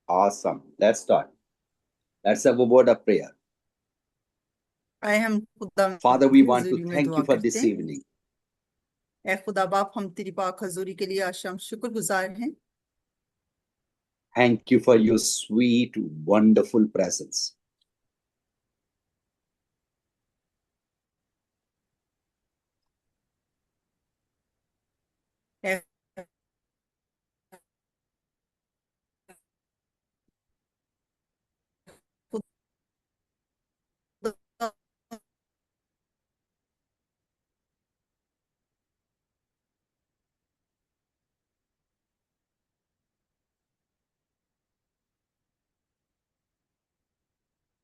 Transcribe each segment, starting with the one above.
Awesome. Let's start. Let's have a word of prayer. आए हम खुदा Father, we की want to हुजूरी में thank दुआ you for करते this हैं। evening. ऐ खुदा बाप, हम तेरी पाक हजूरी के लिए आज हम शुक्रगुजार हैं। Thank you for your sweet, wonderful presence. ऐ खुदा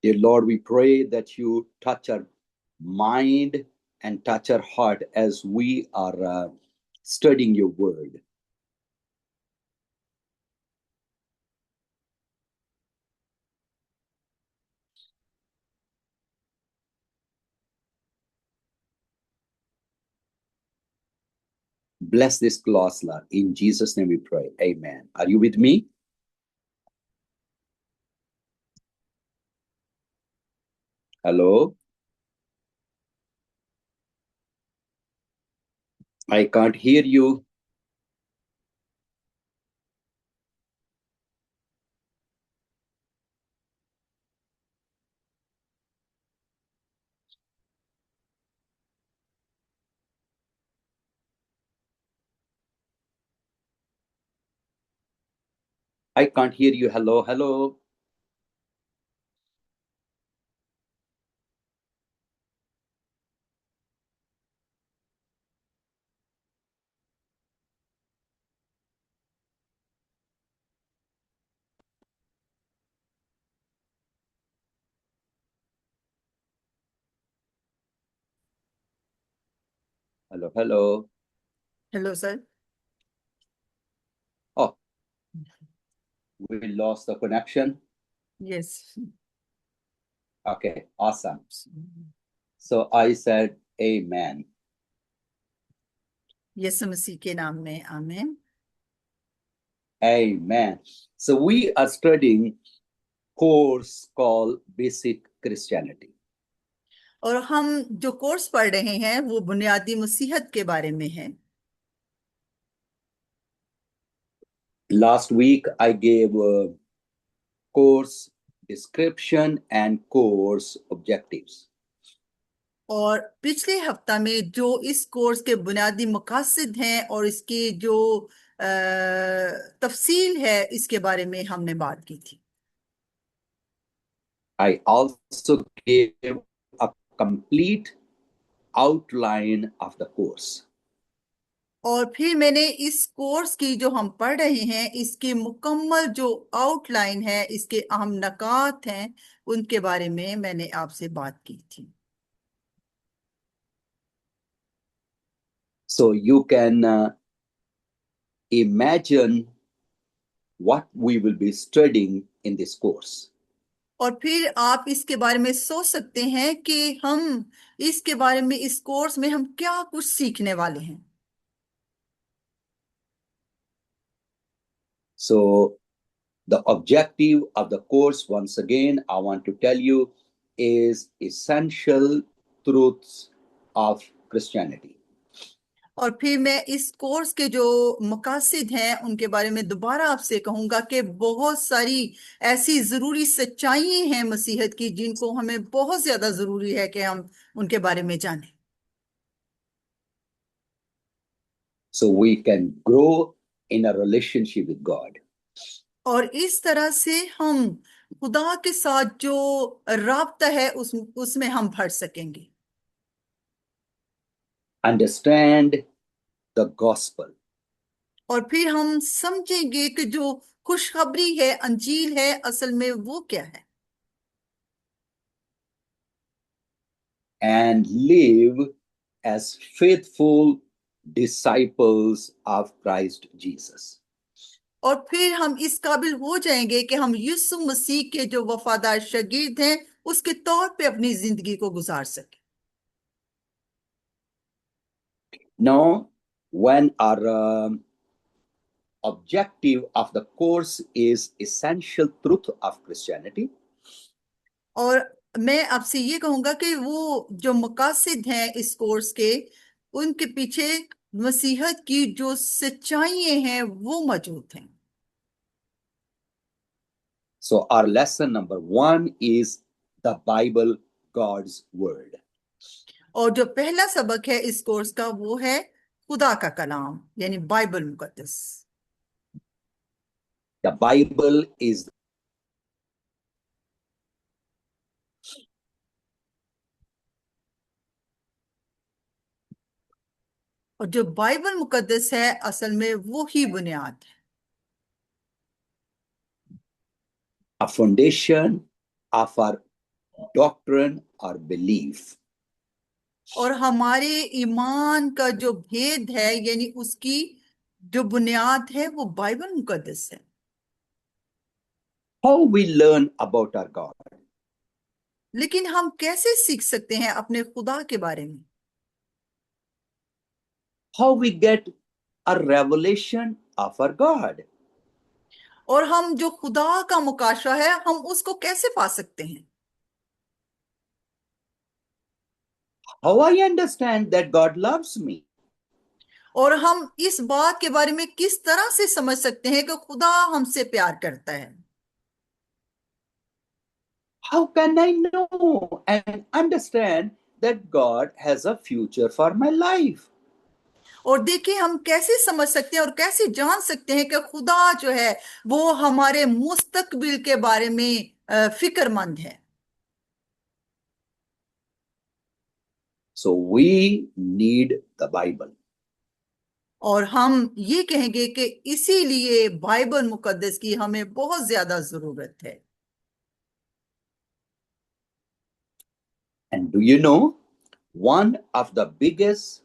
Dear Lord, we pray that you touch our mind and touch our heart as we are studying your word. Bless this class, Lord. In Jesus' name we pray. Amen. Are you with me? Hello? I can't hear you. I can't hear you. Hello, hello. Hello, hello. Hello sir. Oh, we lost the connection. Yes. Okay, awesome. So I said, Amen. यीशु मसीह के नाम में आमीन। Amen. So we are studying course called Basic Christianity. और हम जो course पढ़ रहे हैं वो बुनियादी मसीहत के बारे में है। Last week I gave a course description and course objectives. और पिछले हफ्ता में जो इस कोर्स के बुनियादी मकासद हैं और इसकी जो तफसील है इसके बारे में हमने बात की थी। I also gave a complete outline of the course. और फिर मैंने इस कोर्स की जो हम पढ़ रहे हैं इसकी मुकम्मल जो आउटलाइन है, इसके अहम नकात हैं, उनके बारे में मैंने आपसे बात की थी। So you can imagine what we will be studying in this course. और फिर आप इसके बारे में सोच सकते हैं कि हम इसके बारे में इस कोर्स में हम क्या कुछ सीखने वाले हैं। So the objective of the course, once again, I want to tell you, is essential truths of Christianity. और फिर मैं इस कोर्स के जो मकासद हैं उनके बारे में दोबारा आपसे कहूंगा कि बहुत सारी ऐसी ज़रूरी सच्चाई हैं मसीहत की जिनको हमें बहुत ज़्यादा ज़रूरी है कि हम उनके बारे में जानें। So we can grow in a relationship with God. और इस तरह से हम खुदा के साथ जो राब्ता है उसमें हम बढ़ सकेंगे। Understand the gospel. और फिर हम समझेंगे कि जो खुशखबरी है, अंजील है, असल में वो क्या है। And live as faithful disciples of Christ Jesus. और फिर हम इस काबिल हो जाएंगे कि हम यीशु मसीह के जो वफादार शागिर्द हैं उसके तौर पे अपनी जिंदगी को गुजार सके। Now, when our objective of the course is essential truth of Christianity. और मैं आपसे ये कहूंगा कि वो जो मकासद हैं इस कोर्स के, उनके पीछे मसीहत की जो सच्चाइयां हैं वो मौजूद हैं। So our lesson number 1 is the Bible, God's word. और जो पहला सबक है इस कोर्स का वो है खुदा का कलाम यानी बाइबल मुकद्दस। The Bible is और जो बाइबल मुकद्दस है असल में वो ही बुनियाद है, a foundation of our doctrine or belief. और हमारे ईमान का जो भेद है यानी उसकी जो बुनियाद है वो बाइबल मुकद्दस है। How we learn about our God. लेकिन हम कैसे सीख सकते हैं अपने खुदा के बारे में? How we get a revelation of our God. और हम जो खुदा का मुकाशा है हम उसको कैसे पा सकते हैं? How I understand that God loves me. और हम इस बात के बारे में किस तरह से समझ सकते हैं कि खुदा हमसे प्यार करता है? How can I know and understand that God has a future for my life? और देखिए हम कैसे समझ सकते हैं और कैसे जान सकते हैं कि खुदा जो है वो हमारे मुस्तकबिल के बारे में फिक्रमंद है। So we need the Bible. और हम ये कहेंगे कि इसीलिए बाइबल मुकद्दस की हमें बहुत ज्यादा जरूरत है। And do you know, one of the biggest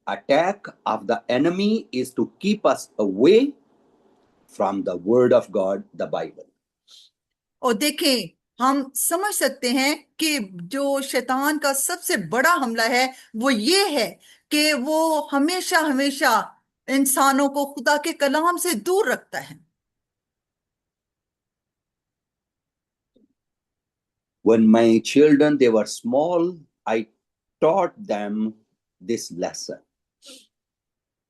attack of the enemy is to keep us away from the word of God, the Bible. और देखें हम समझ सकते हैं कि जो शैतान का सबसे बड़ा हमला है वो ये है कि वो हमेशा हमेशा इंसानों को खुदा के कलाम से दूर रखता है। When my children they were small, I taught them this lesson.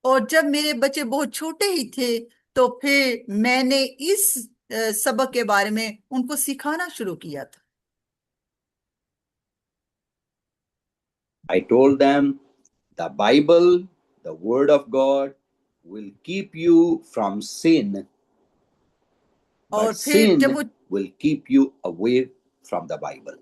और जब मेरे बच्चे बहुत छोटे ही थे तो फिर मैंने इस सबक के बारे में उनको सिखाना शुरू किया था। I told them the Bible, the word of God, will keep you from sin, और but फिर जब sin वो will keep you away from the Bible.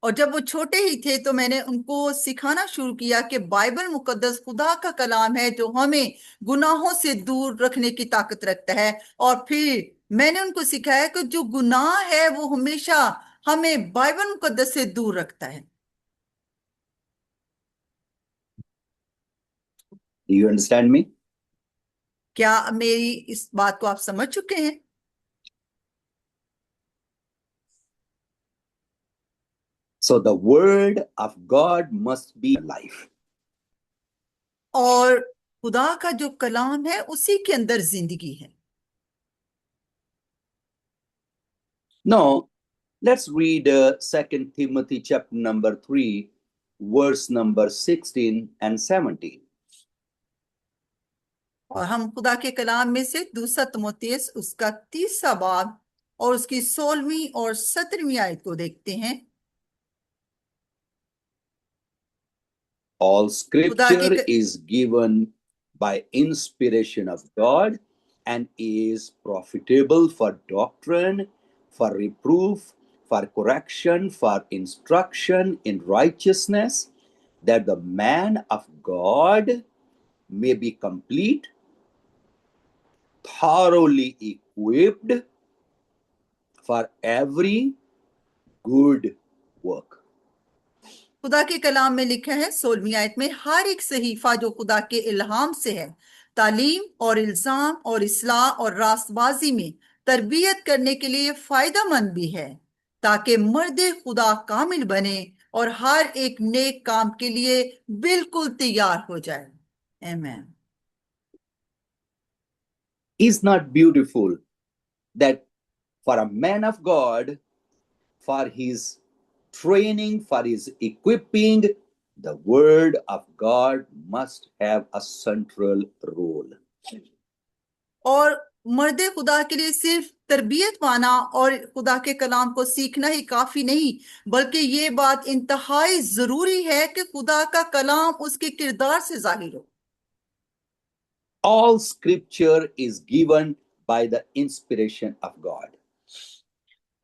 और जब वो छोटे ही थे तो मैंने उनको सिखाना शुरू किया कि बाइबल मुकद्दस खुदा का कलाम है जो हमें गुनाहों से दूर रखने की ताकत रखता है। और फिर मैंने उनको सिखाया कि जो गुनाह है वो हमेशा हमें बाइबल मुकद्दस से दूर रखता है। Do you understand me? क्या मेरी इस बात को आप समझ चुके हैं? So the word of God must be life. और खुदा का जो कलाम है उसी के अंदर जिंदगी है। Now, let's read 2 Timothy chapter number 3, verse number 16 and 17. और हम खुदा के कलाम में से दूसरा तिमुथियुस उसका 30वां बाब और उसकी 16वीं और 17वीं आयत को देखते हैं। All खुदा के scripture is given by inspiration of God and is profitable for doctrine, for reproof, for correction, for instruction in righteousness, that the man of God may be complete, thoroughly equipped for every good work. खुदा के कलाम में लिखा है 16वीं आयत में, हर एक सहीफा जो खुदा के इल्हाम से है तालीम और इल्जाम और इस्लाह और रास्तबाजी में तरबियत करने के लिए फायदेमंद भी है, ताकि मर्द खुदा कामिल बने और हर एक नेक काम के लिए बिल्कुल तैयार हो जाए। आमीन। Is not beautiful that for a man of God, for his training, for his equipping, the word of God must have a central role. और मर्दे खुदा के लिए सिर्फ तरबियत पाना और खुदा के कलाम को सीखना ही काफी नहीं, बल्कि ये बात इंतहाई जरूरी है कि खुदा का कलाम उसके किरदार से जाहिर हो। All scripture is given by the inspiration of God.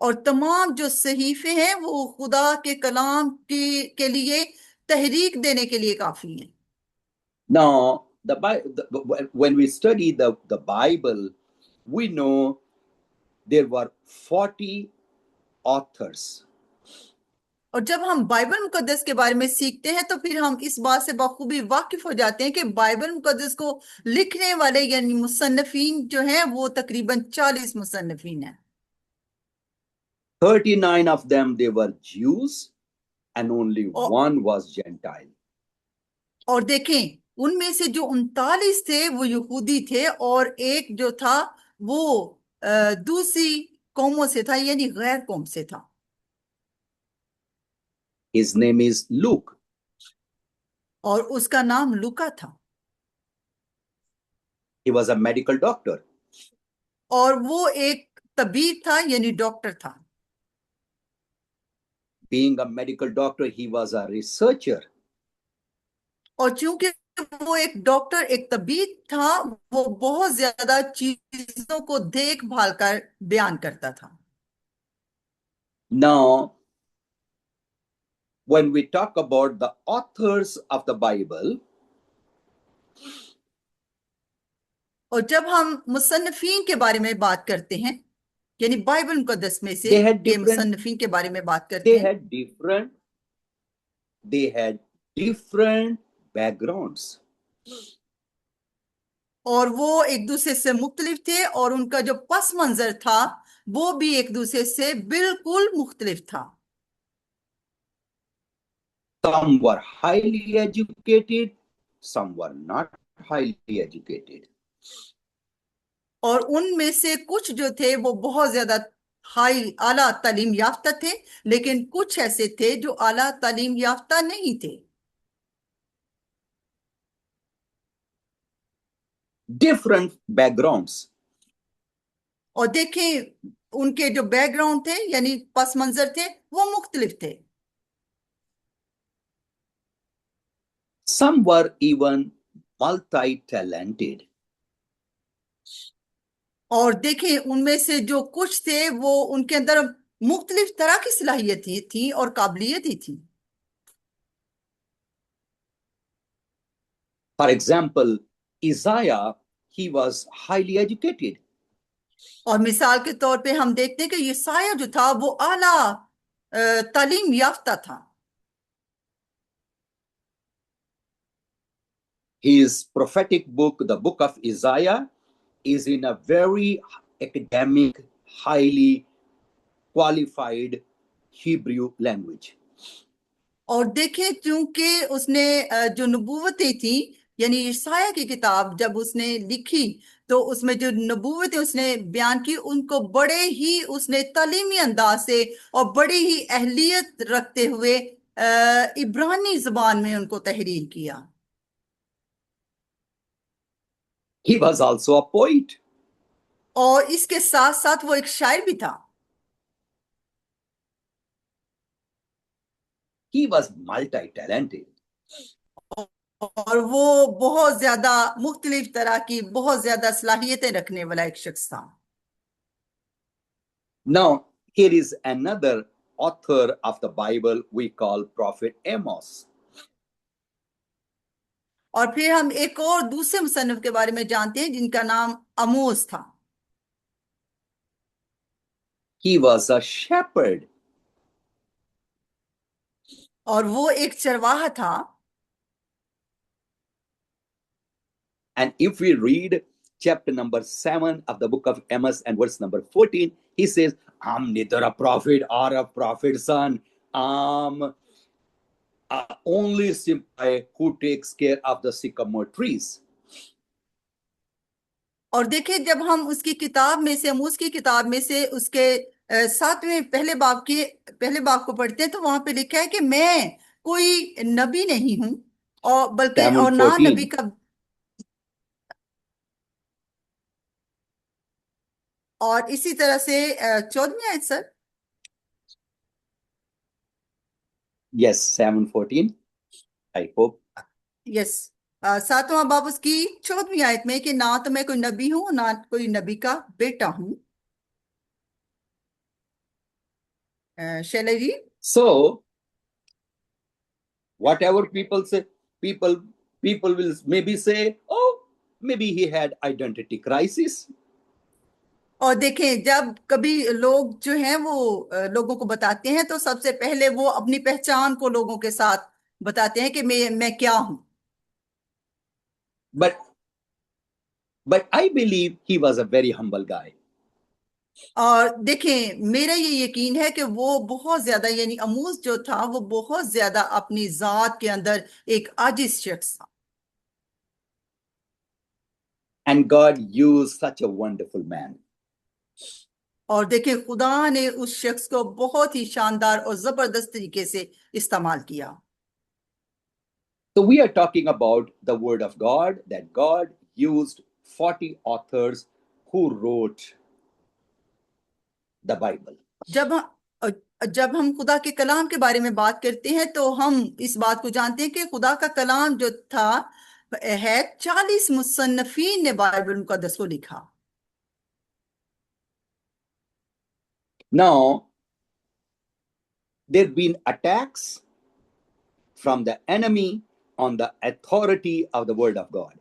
और तमाम जो सहीफे हैं वो खुदा के कलाम के लिए तहरीक देने के लिए काफी हैं। Now, when we study the Bible, we know there were 40 authors. और जब हम बाइबल मुकद्दस के बारे में सीखते हैं तो फिर हम इस बात से बखूबी वाकिफ हो जाते हैं कि बाइबल मुकद्दस को लिखने वाले यानी मुसन्नफीन जो हैं वो तकरीबन 40 मुसन्नफीन हैं। 39 of them they were Jews and only और, one was Gentile. और देखें उनमें से जो 39 थे वो यहूदी थे और एक जो था वो दूसरी कौमों से था यानी गैर कौम से था। His name is Luke. और उसका नाम लूका था। He was a medical doctor. और वो एक तबीब था यानी डॉक्टर था। Being a medical doctor, he was a researcher. और चूंकि वो एक डॉक्टर एक तबीब था वो बहुत ज्यादा चीजों को देखभाल कर बयान करता था। Now, when we talk about the authors of the Bible, और जब हम मुसन्नफीन के बारे में बात करते हैं यानी बाइबल मुकद्दस में से के मुसन्नफीन के बारे में बात करते हैं, they had different backgrounds. और वो एक दूसरे से मुख्तलिफ थे और उनका जो पस मंजर था वो भी एक दूसरे से बिल्कुल मुख्तलिफ था। Some were highly educated, some were not highly educated. और उनमें से कुछ जो थे वो बहुत ज्यादा आला तालीम याफ्ता थे, लेकिन कुछ ऐसे थे जो आला तालीम याफ्ता नहीं थे। Different backgrounds. और देखें उनके जो बैकग्राउंड थे यानी पस मंजर थे वो मुख्तलिफ थे। Some were even multi-talented. और देखें उनमें से जो कुछ थे वो उनके अंदर मुख्तलिफ तरह की सलाहियत थी और काबिलियत ही थी। For example, Isaiah, he was highly educated. और मिसाल के तौर पे हम देखते हैं कि यशायाह जो था वो आला तालीम याफ्ता था। His prophetic book, the book of Isaiah, is in a very academic, highly qualified Hebrew language. और देखें क्योंकि उसने जो नबूवतें थी यानी यशायाह की किताब जब उसने लिखी तो उसमें जो नबूवतें उसने बयान की उनको बड़े ही उसने तालीमी अंदाज से और बड़ी ही अहलियत रखते हुए इब्रानी जुबान में उनको तहरीर किया। He was also a poet. और इसके साथ साथ वो एक शायर भी था। He was multi-talented. और वो बहुत ज्यादा मुख्तलिफ तरह की बहुत ज्यादा सलाहियतें रखने वाला एक शख्स था। Now, here is another author of the Bible we call Prophet Amos. और फिर हम एक और दूसरे मुसन्निफ के बारे में जानते हैं जिनका नाम आमोस था। He was a shepherd. और वो एक चरवाहा था। And if we read chapter number 7 of the book of Amos and verse number 14, he says, I'm neither a prophet or a prophet's son. I'm only simply who takes care of the sycamore trees. और देखिए, जब हम उसकी किताब में से, आमोस की किताब में से उसके 7वें पहले बाब को पढ़ते हैं, तो वहां पे लिखा है कि मैं कोई नबी नहीं हूं, और बल्कि Samuel और ना नबी 14. का। और इसी तरह से 14वीं आयत sir. Yes, Samuel 14. I hope. Yes, 7वां बाब उसकी 14वीं आयत में कि ना तो मैं कोई नबी हूं, ना कोई नबी का बेटा हूं। शैलजी। So, whatever people say, people people will maybe say, oh, maybe he had identity crisis. और देखें, जब कभी लोग जो हैं वो लोगों को बताते हैं, तो सबसे पहले वो अपनी पहचान को लोगों के साथ बताते हैं कि मैं क्या हूं। But I believe he was a very humble guy. और देखें, मेरा ये यकीन है कि वो बहुत ज्यादा, यानी अमूस जो था वो बहुत ज्यादा अपनी जात के अंदर एक आजिज शख्स था। And God used such a wonderful man. और देखें, खुदा ने उस शख्स को बहुत ही शानदार और जबरदस्त तरीके से इस्तेमाल किया। So we are talking about the word of God, that God used 40 authors who wrote the Bible. जब हम खुदा के कलाम के बारे में बात करते हैं, तो हम इस बात को जानते हैं कि खुदा का कलाम जो था है, 40 मुसन्नफीन ने बाइबल मुकद्दस को लिखा। Now, there been attacks from the enemy on the authority of the word of God.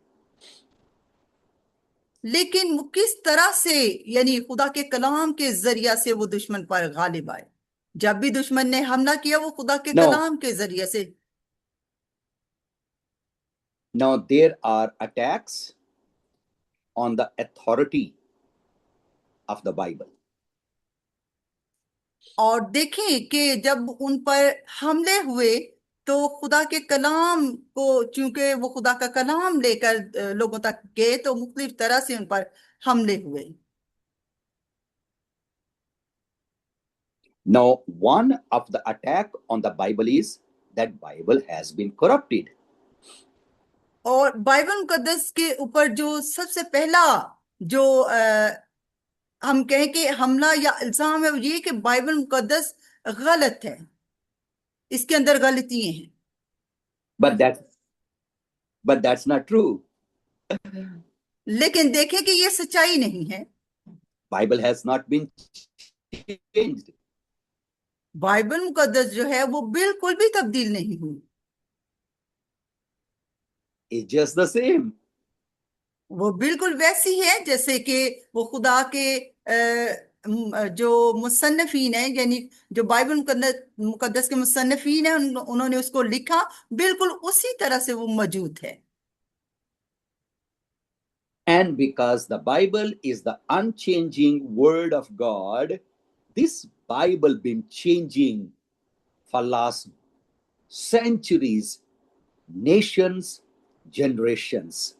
लेकिन वो किस तरह से, यानी खुदा के कलाम के जरिया से वो दुश्मन पर गालिब आए। जब भी दुश्मन ने हमला किया, वो खुदा के Now, कलाम के जरिए से। now there are attacks on the authority of the Bible. और देखें कि जब उन पर हमले हुए, तो खुदा के कलाम को, चूंकि वो खुदा का कलाम लेकर लोगों तक गए, तो मुख्तलिफ तरह से उन पर हमले हुए। Now, one of the attack on the Bible is that Bible has been corrupted. और बाइबल मुकद्दस के ऊपर जो सबसे पहला जो हम कहें कि हमला या इल्जाम है, वो ये कि बाइबल मुकद्दस गलत है, इसके अंदर गलतियां हैं। But that's not true. लेकिन देखें कि ये सच्चाई नहीं है। Bible has not been changed. Bible मुकद्दस जो है वो बिल्कुल भी तब्दील नहीं हुई। It's just the same. वो बिल्कुल वैसी है जैसे कि वो खुदा के जो मुसन्नफीन है, यानी जो बाइबल मुकद्दस मुकद्दस के मुसन्नफीन है, उन्होंने उसको लिखा, बिल्कुल उसी तरह से वो मौजूद है। And because the Bible is the unchanging word of God, this Bible been changing for last centuries, nations, generations.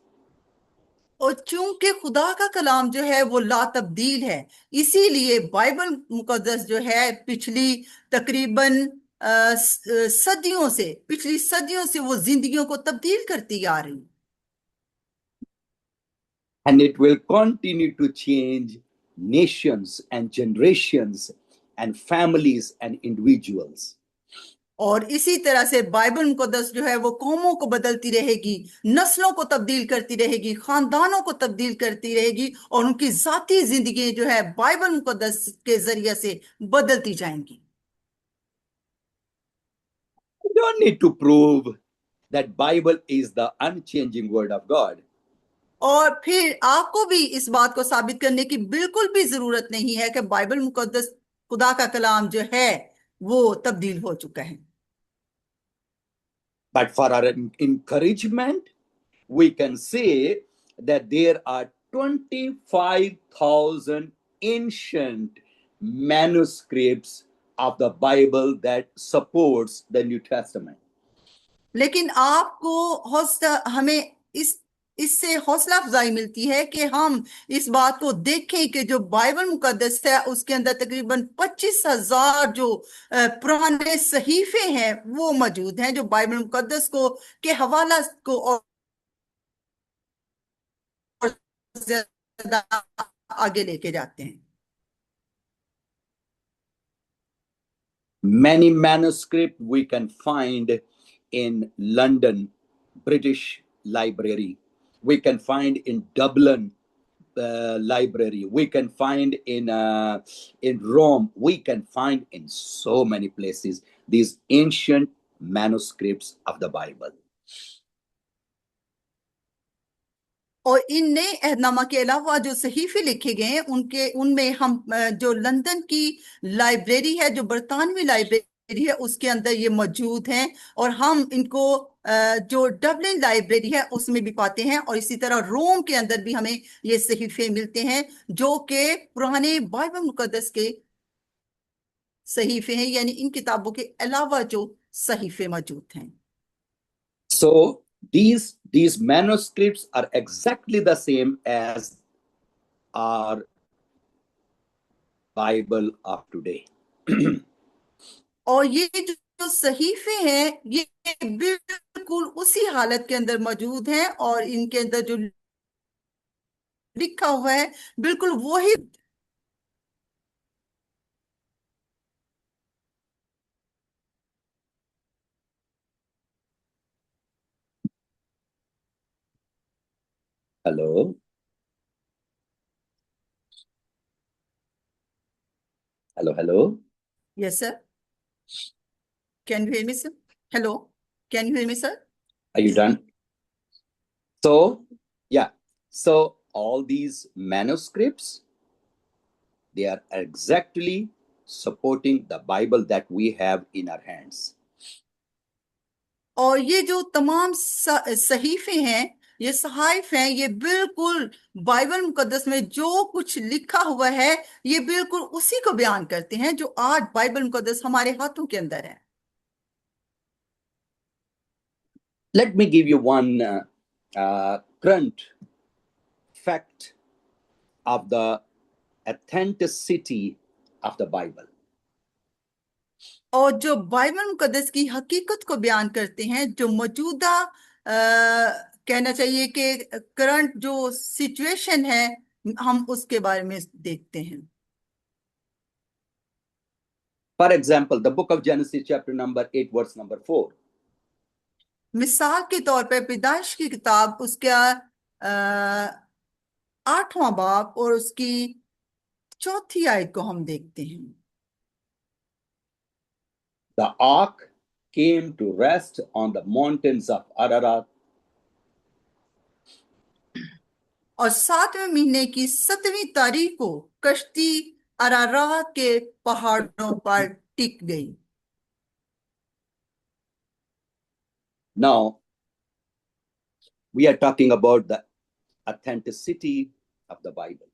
और चूंकि खुदा का कलाम जो है वो ला तब्दील है, इसीलिए बाइबल मुकद्दस जो है पिछली तकरीबन पिछली सदियों से वो जिंदगियों को तब्दील करती आ रही। And it will continue to change nations and generations and families and individuals. और इसी तरह से बाइबल मुकद्दस जो है वो कौमों को बदलती रहेगी, नस्लों को तब्दील करती रहेगी, खानदानों को तब्दील करती रहेगी, और उनकी जाती जिंदगी जो है बाइबल मुकद्दस के जरिए से बदलती जाएंगी। You don't need to prove that Bible is the unchanging word of God. और फिर आपको भी इस बात को साबित करने की बिल्कुल भी जरूरत नहीं है कि बाइबल मुकद्दस, खुदा का कलाम जो है वो तब्दील हो चुका है। But for our encouragement, we can say that there are 25,000 ancient manuscripts of the Bible that supports the New Testament. लेकिन आपको हमें इस इससे हौसला अफजाई मिलती है कि हम इस बात को देखें कि जो बाइबल मुकद्दस है उसके अंदर तकरीबन 25,000 जो पुराने सहीफे हैं वो मौजूद हैं, जो बाइबल मुकद्दस को के हवाला को और ज्यादा आगे लेके जाते हैं। Many manuscripts we can find in London, British Library. We can find in Dublin Library. We can find in Rome. We can find in so many places these ancient manuscripts of the Bible. और इन नए अहदनामा के अलावा जो सहीफे लिखे गए हैं उनके उनमें हम जो लंदन की लाइब्रेरी है, जो बरतानवी लाइब्रेरी है, उसके अंदर ये मौजूद हैं। और हम इनको जो डबलिन लाइब्रेरी है उसमें भी पाते हैं, और इसी तरह रोम के अंदर भी हमें ये सहीफे मिलते हैं जो कि पुराने बाइबल मुकद्दस के सहीफे हैं, यानी इन किताबों के अलावा जो सहीफे मौजूद हैं। So these manuscripts are exactly the same as our Bible of today. और ये जो सहीफे हैं ये बिल्कुल उसी हालत के अंदर मौजूद हैं, और इनके अंदर जो लिखा हुआ है बिल्कुल वही। Hello. Hello, hello. Yes sir, can you hear me sir? Hello, can you hear me sir? Are you done? So, yeah. So all these manuscripts, they are exactly supporting the Bible that we have in our hands. और ये जो तमाम सहीफे हैं, ये सहाइफ हैं, ये बिल्कुल Bible मुकद्दस में जो कुछ लिखा हुआ है ये बिल्कुल उसी को बयान करते हैं जो आज बाइबल मुकद्दस हमारे हाथों के अंदर है। Let me give you one current fact of the authenticity of the Bible. और जो बाइबल मुकद्दस की हकीकत को बयान करते हैं, जो मौजूदा कहना चाहिए कि करंट जो सिचुएशन है, हम उसके बारे में देखते हैं। For example, the book of Genesis, chapter number 8, verse number 4. मिसाल के तौर पर पैदाइश की किताब उसका 8वां बाब और उसकी 4थी आयत को हम देखते हैं। The ark came to rest on the mountains of Ararat. और 7वें महीने की 7वीं तारीख को कश्ती अरारात के पहाड़ों पर टिक गई। Now, we are talking about the authenticity of the Bible.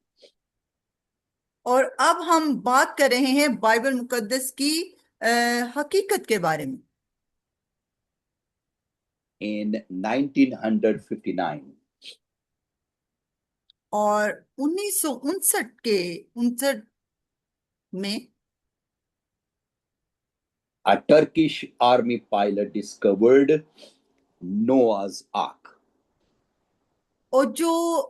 और अब हम बात कर रहे हैं बाइबल मुकद्दस की हकीकत के बारे में। In 1959, और 1959 में a Turkish army pilot discovered Noah's Ark. और जो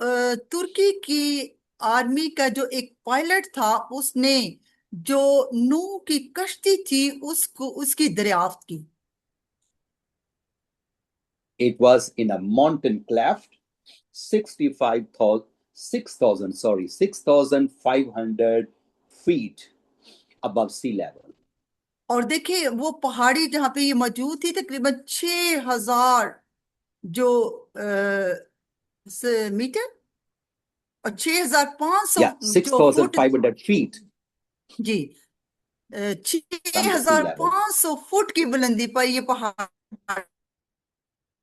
तुर्की की आर्मी का जो एक पायलट था उसने जो नूह की कश्ती थी उसको उसकी दरियाफ्त की। It was in a mountain cleft, 6,500 feet above sea level. और देखिए वो पहाड़ी जहां पे ये मौजूद थी तकरीबन 6,000 जो मीटर और 6,500 Yeah, जो फुट 6,500 feet जी from the sea level. 6,500 foot की बुलंदी पर ये पहाड़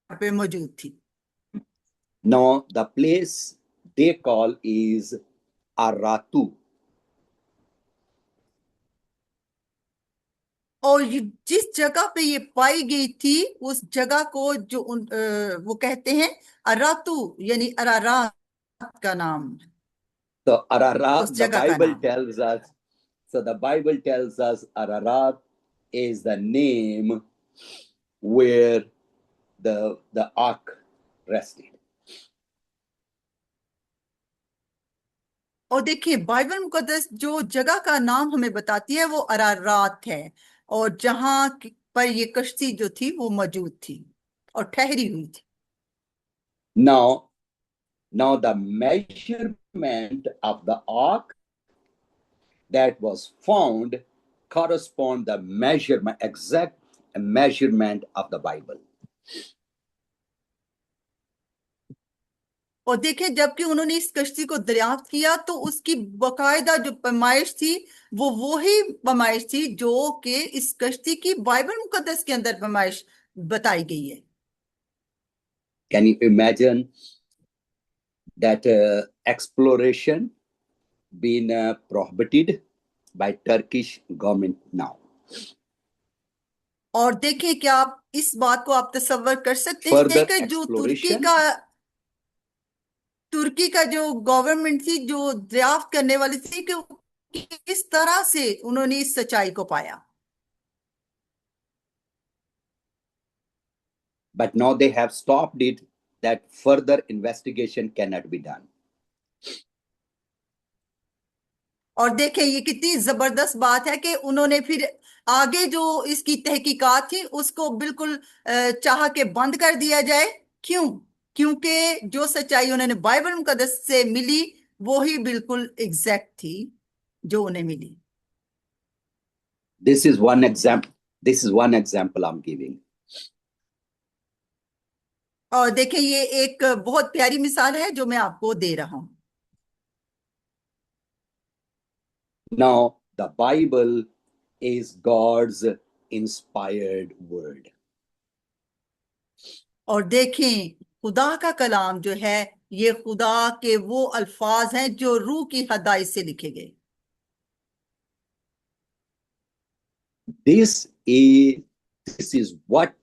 पे मौजूद थी। Now, the place they call is Aratu. और जिस जगह पे ये पाई गई थी उस जगह को जो वो कहते हैं अरातू, यानी अरारात का नाम, So Ararat, उस the जगह का Bible नाम। tells us. So the Bible tells us Ararat is the name where the ark rested. और देखिए बाइबल मुकद्दस जो जगह का नाम हमें बताती है वो अरारात है, और जहां पर ये कश्ती जो थी वो मौजूद थी और ठहरी हुई थी। Now, now the measurement of the ark that was found correspond the measurement, exact measurement of the Bible. और देखें जबकि उन्होंने इस कश्ती को दरियाफ्त किया तो उसकी बकायदा जो पैमाइश थी वो वही पैमाइश थी जो कि इस कश्ती की बाइबल मुकद्दस के अंदर पैमाइश बताई गई है। Can you imagine that exploration being prohibited by Turkish government now? और देखें क्या आप इस बात को आप तसव्वुर कर सकते हैं Further कि जो exploration, तुर्की का जो गवर्नमेंट थी जो दरियाफ्त करने वाली थी कि किस तरह से उन्होंने इस सच्चाई को पाया। but now they have stopped it, that further investigation cannot be done. और देखें ये कितनी जबरदस्त बात है कि उन्होंने फिर आगे जो इसकी तहकीकात थी उसको बिल्कुल चाह के बंद कर दिया जाए। क्यों? क्योंकि जो सच्चाई उन्होंने बाइबल मुकद्दस से मिली वो ही बिल्कुल एग्जैक्ट थी जो उन्हें मिली। This is one example. This is one example I'm giving. और देखें ये एक बहुत प्यारी मिसाल है जो मैं आपको दे रहा हूं। Now, the Bible is God's inspired word. और देखें खुदा का कलाम जो है ये खुदा के वो अल्फाज हैं जो रूह की हदायत से लिखे गए। This is this is what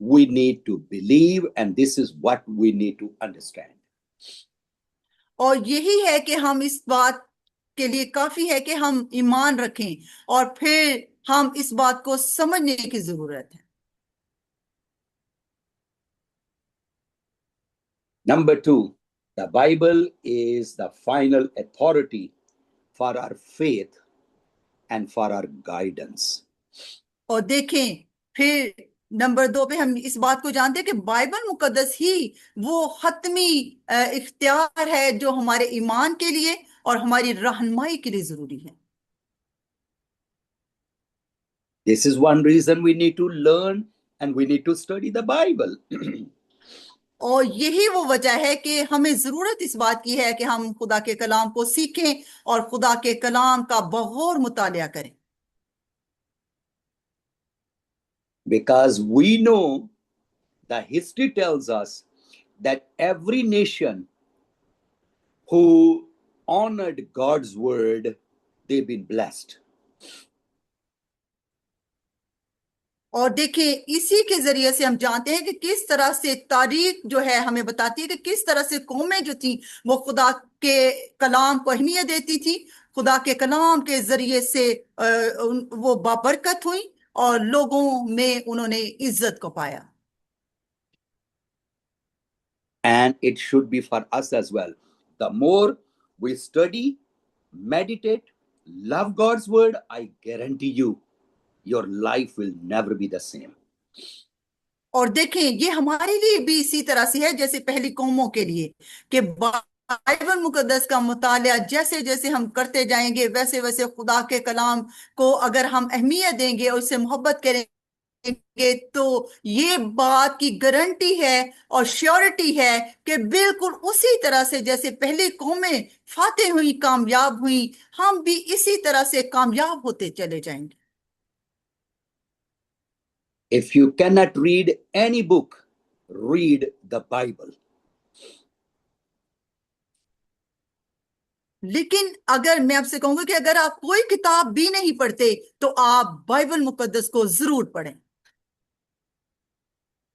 we need to believe, and this is what we need to understand. और यही है कि हम इस बात के लिए काफी है कि हम ईमान रखें और फिर हम इस बात को समझने की जरूरत है। Number two, the Bible is the final authority for our faith and for our guidance. और देखें फिर नंबर 2 पे हम इस बात को जानते हैं कि बाइबल मुकद्दस ही वो हतमी इख्तियार है जो हमारे ईमान के लिए और हमारी रहनुमाई के लिए जरूरी है। This is one reason we need to learn and we need to study the Bible. और यही वो वजह है कि हमें जरूरत इस बात की है कि हम खुदा के कलाम को सीखें और खुदा के कलाम का बगौर मुतालिया करें। Because we know the history tells us that every nation who honored God's word, they've been blessed. और देखिए इसी के जरिए से हम जानते हैं कि किस तरह से तारीख जो है हमें बताती है कि किस तरह से कौमें जो थी वो खुदा के कलाम को अहमियत देती थी। खुदा के कलाम के जरिए से वो बाबरकत हुई और लोगों में उन्होंने इज्जत को पाया। And it should be for us as well. The more we study, meditate, love God's word, I guarantee you, your life will never be the same. और देखें ये हमारे लिए भी इसी तरह से है जैसे पहली कौमों के लिए कि बाइबल मुकद्दस का मुतालिया जैसे जैसे हम करते जाएंगे वैसे वैसे खुदा के कलाम को अगर हम अहमियत देंगे और उससे मोहब्बत करेंगे तो ये बात की गारंटी है और श्योरिटी है कि बिल्कुल उसी तरह से जैसे पहली कौमें फातेह हुई, कामयाब हुई, हम भी इसी तरह से कामयाब होते चले जाएंगे। If you cannot read any book, read the Bible. लेकिन अगर मैं आपसे कहूंगा कि अगर आप कोई किताब भी नहीं पढ़ते तो आप बाइबल मुकद्दस को जरूर पढ़ें।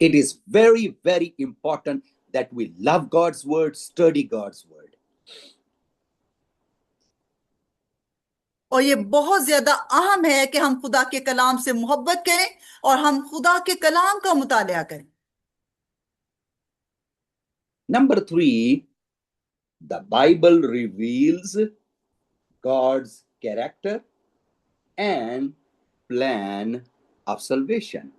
It is very, very important that we love God's word, study God's word. और ये बहुत ज्यादा अहम है कि हम खुदा के कलाम से मोहब्बत करें और हम खुदा के कलाम का मुतालिया करें। Number 3, the Bible reveals God's character and plan of salvation.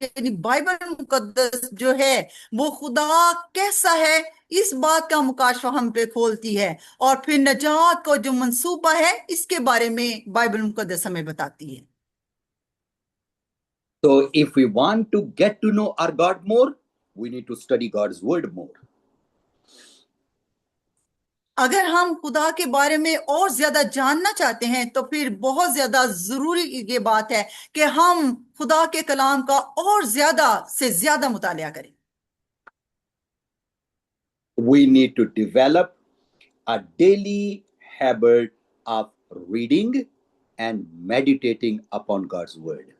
यानी बाइबल मुकद्दस जो है वो खुदा कैसा है इस बात का मुकाशफा हम पे खोलती है, और फिर नजात को जो मंसूबा है इसके बारे में बाइबल मुकद्दस हमें बताती है। So, if we want to get to know our God more, we need to study God's word more. अगर हम खुदा के बारे में और ज्यादा जानना चाहते हैं तो फिर बहुत ज्यादा जरूरी ये बात है कि हम खुदा के कलाम का और ज्यादा से ज्यादा मुतालिया करें। We need to develop a daily habit of reading and meditating upon God's word.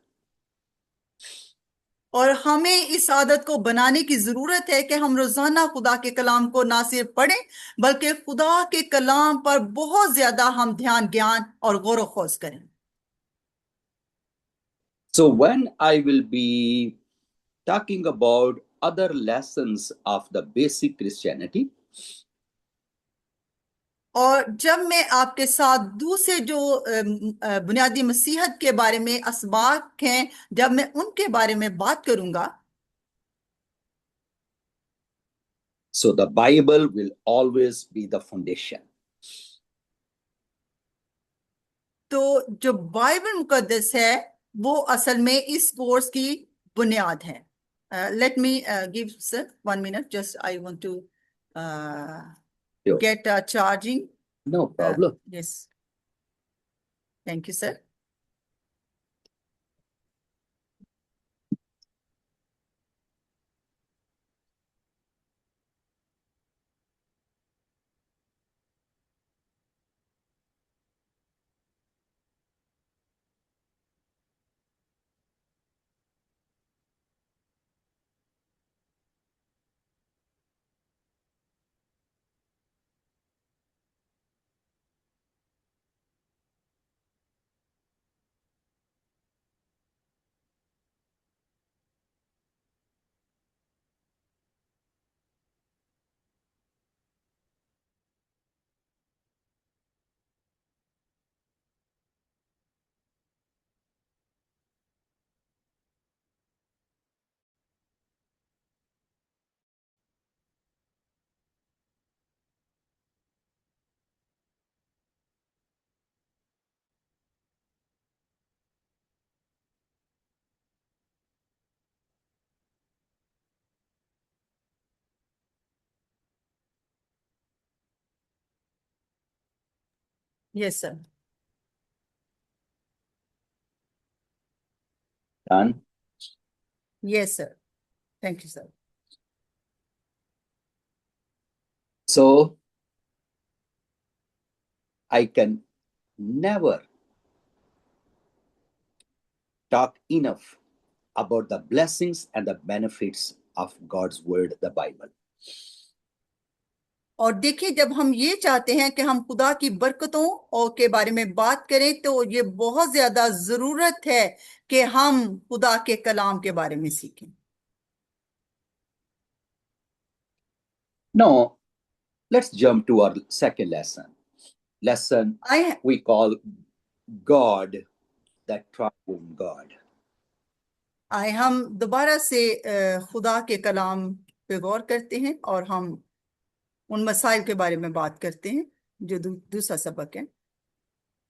और हमें इस आदत को बनाने की जरूरत है कि हम रोजाना खुदा के कलाम को ना सिर्फ पढ़ें बल्कि खुदा के कलाम पर बहुत ज्यादा हम ध्यान ज्ञान और गौर खोज करें। So, when I will be talking about other lessons of the basic Christianity, और जब मैं आपके साथ दूसरे जो बुनियादी मसीहत के बारे में असबाक हैं जब मैं उनके बारे में बात करूंगा, so the Bible will always be the foundation. तो जो बाइबल मुकद्दस है वो असल में इस कोर्स की बुनियाद है। Let me give sir 1 minute, just I want to Sure. get charging. No problem. Yes. Thank you, sir. Yes, sir. Done. Yes, sir. Thank you, sir. So I can never talk enough about the blessings and the benefits of God's word, the Bible. और देखिए जब हम ये चाहते हैं कि हम खुदा की बरकतों और के बारे में बात करें तो ये बहुत ज्यादा जरूरत है कि हम खुदा के कलाम के बारे में सीखें। Now, let's jump to our second lesson. We call God, the triune God. आए हम दोबारा से खुदा के कलाम पे गौर करते हैं और हम उन मसाइल के बारे में बात करते हैं जो दूसरा सबक है।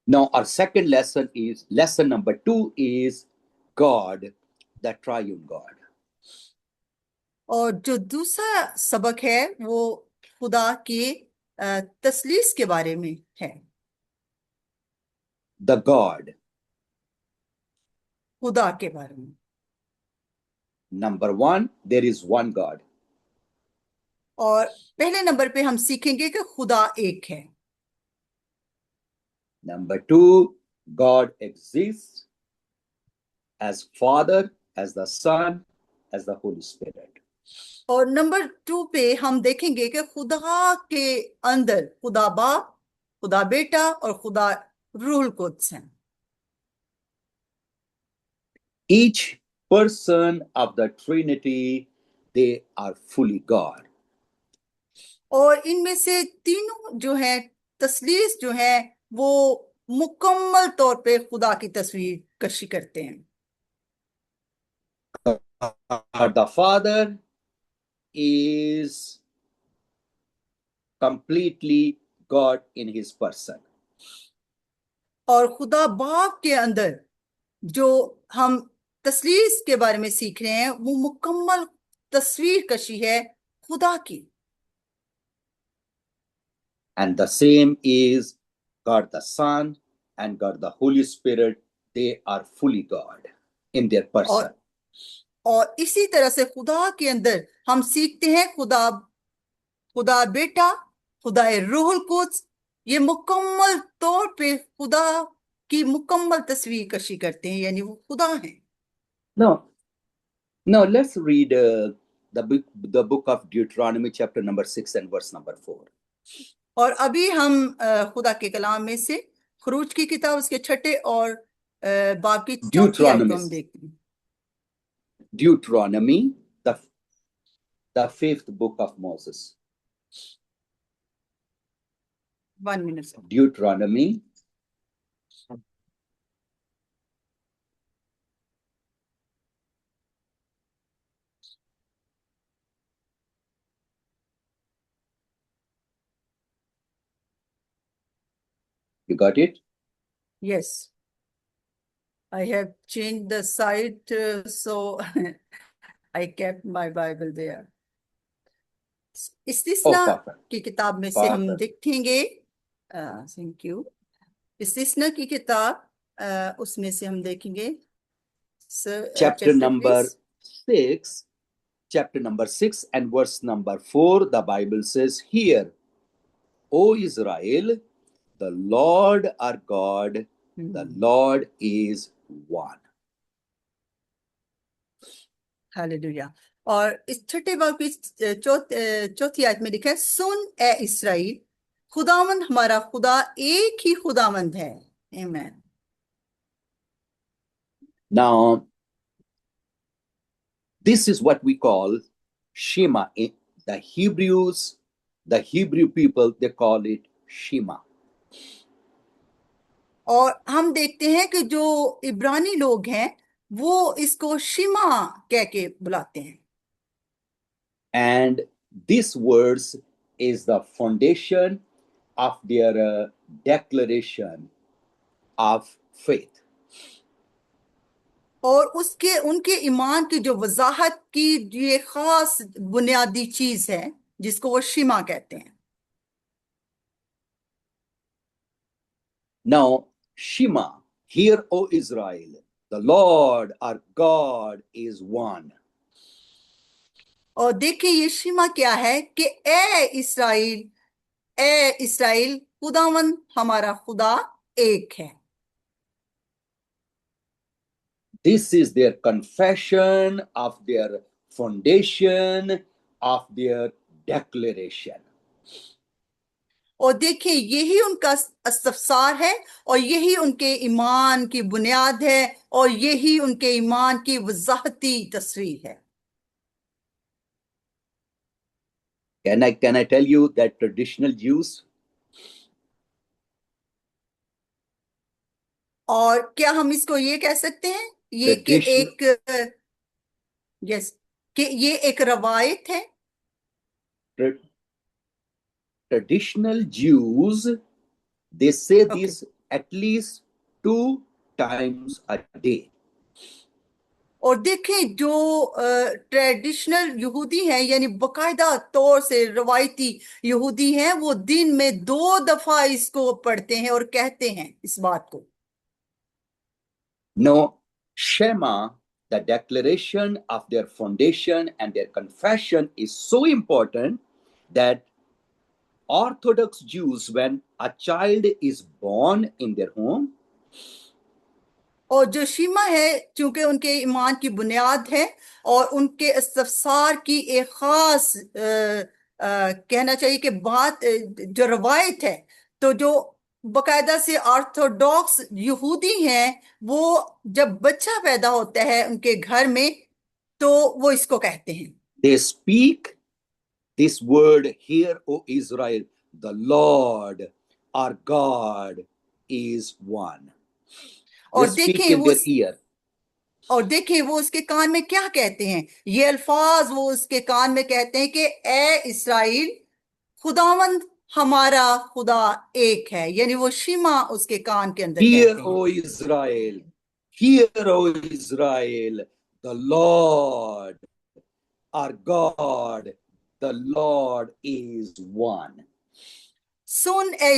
Now, our second lesson number 2 is God, the triune God. और जो दूसरा सबक है वो खुदा के तसलीस के बारे में है। The God. खुदा के बारे में। Number 1, there is one God. और पहले नंबर पे हम सीखेंगे कि खुदा एक है। Number two, God exists as Father, as the Son, as the Holy Spirit. और नंबर 2 पे हम देखेंगे कि खुदा के अंदर खुदा बाप, खुदा बेटा और खुदा रूहुल कुद्स हैं। Each person of the Trinity, they are fully God. और इनमें से तीनों जो है तसलीस जो है वो मुकम्मल तौर पे खुदा की तस्वीर कशी करते हैं। God the Father is completely God in his person. और खुदा बाप के अंदर जो हम तसलीस के बारे में सीख रहे हैं वो मुकम्मल तस्वीर कशी है खुदा की। And the same is God the Son and God the Holy Spirit. They are fully God in their person. और इसी तरह से खुदा के अंदर हम सीखते हैं खुदा खुदा बेटा, खुदा रूहुल कुद्स, ये मुकम्मल तौर पे खुदा की मुकम्मल तस्वीर कशी करते हैं, यानी वो खुदा हैं। Now let's read the book of Deuteronomy, chapter number 6 and verse number 4. और अभी हम खुदा के कलाम में से खरूज की किताब उसके 6 और बाब की 4 आयत को हम देखते हैं। Deuteronomy, the 5th book of Moses. 1 minute. Deuteronomy, you got it? Yes. I have changed the site, so I kept my Bible there. इस्तिस्ना की किताब में से हम देखेंगे, थैंक यू, इस्तिस्ना की किताब उसमें से हम देखेंगे chapter number 6 and verse number 4. The Bible says here, O Israel, the Lord our God, the Lord is one. Hallelujah. और इस 6 बाब की चौथी आयत में लिखा है, सुन ए इसराइल, खुदावंद हमारा खुदा एक ही खुदावंद है। आमीन। Now, this is what we call Shema. The Hebrews, the Hebrew people, they call it Shema. और हम देखते हैं कि जो इब्रानी लोग हैं वो इसको शिमा कह के बुलाते हैं। And this verse is the foundation of their declaration of faith. और उसके उनके ईमान की जो वजाहत की ये खास बुनियादी चीज है जिसको वो शिमा कहते हैं। Now, Shema, hear, O Israel, the Lord our God is one. और देखिए ये शिमा क्या है कि ए इसराइल, खुदावंद हमारा खुदा एक है। This is their confession of their foundation, of their declaration. और देखिए यही उनका इस्तफसार है और यही उनके ईमान की बुनियाद है और यही उनके ईमान की वजाहती तस्वीर है। Can I tell you that traditional Jews, और क्या हम इसको ये कह सकते हैं ये कि ये एक रवायत है। traditional Jews, they say this at least 2 times a day. और देखें जो ट्रेडिशनल यहूदी हैं यानी बाकायदा तौर से रवायती यहूदी हैं वो दिन में 2 दफा इसको पढ़ते हैं और कहते हैं इस बात को। No, Shema, the declaration of their foundation and their confession is so important that Orthodox Jews, when a child is born in their home, और जो शीमा है चूंकि उनके ईमान की बुनियाद है और उनके इस्तफसार की एक खास कहना चाहिए कि बात जो रवायत है, तो जो बकायदा से ऑर्थोडॉक्स यहूदी हैं, वो जब बच्चा पैदा होता है उनके घर में, तो वो इसको कहते हैं, they speak this word, "Hear, O Israel, the Lord our God is one." They और speak देखें in वो their ear. वो उसके कान में क्या कहते हैं, ये अल्फाज वो उसके कान में कहते हैं कि ए इस्राइल, खुदावंद हमारा खुदा एक है। यानी वो शीमा उसके कान के अंदर Hear, कहते हैं। O Israel, hear, O Israel, the Lord our God, the Lord is one. Soon A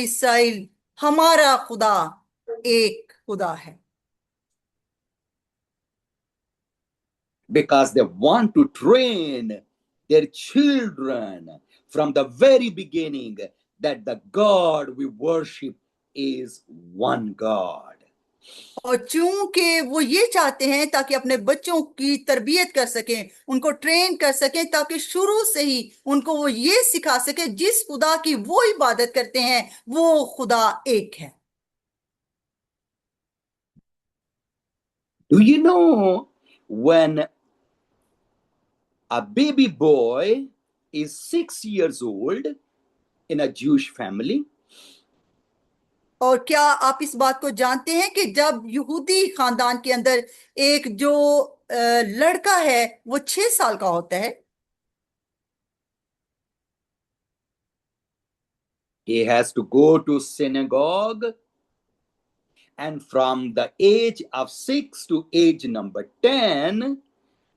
Israel, हमारा खुदा एक खुदा है। Because they want to train their children from the very beginning that the God we worship is one God. और चूंकि वो ये चाहते हैं ताकि अपने बच्चों की तरबियत कर सकें, उनको ट्रेन कर सकें, ताकि शुरू से ही उनको वो ये सिखा सके जिस खुदा की वो इबादत करते हैं वो खुदा एक है। Do you know when a baby boy is 6 years old in a Jewish family, और क्या आप इस बात को जानते हैं कि जब यहूदी खानदान के अंदर एक जो लड़का है वो 6 साल का होता है, he has to go to synagogue, and from the age of 6 to age number 10,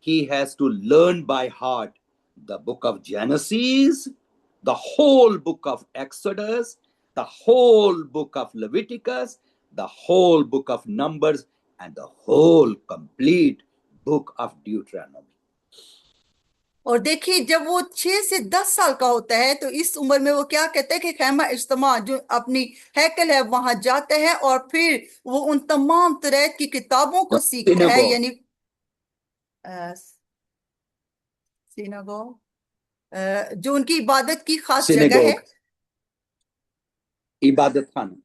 he has to learn by heart the book of Genesis, the whole book of Exodus, the whole book of Leviticus, the whole book of Numbers, and the whole complete book of Deuteronomy. और देखिए जब वो 6 से 10 साल का होता है तो इस उम्र में वो क्या कहता है कि खैमा इज्तिमा जो अपनी हैकल है वहां जाता है और फिर वो उन तमाम तरह की किताबों को The सीखता है। synagogue, यानी सिनागोग, जो उनकी इबादत की खास जगह है, synagogue, Ibadat Khan.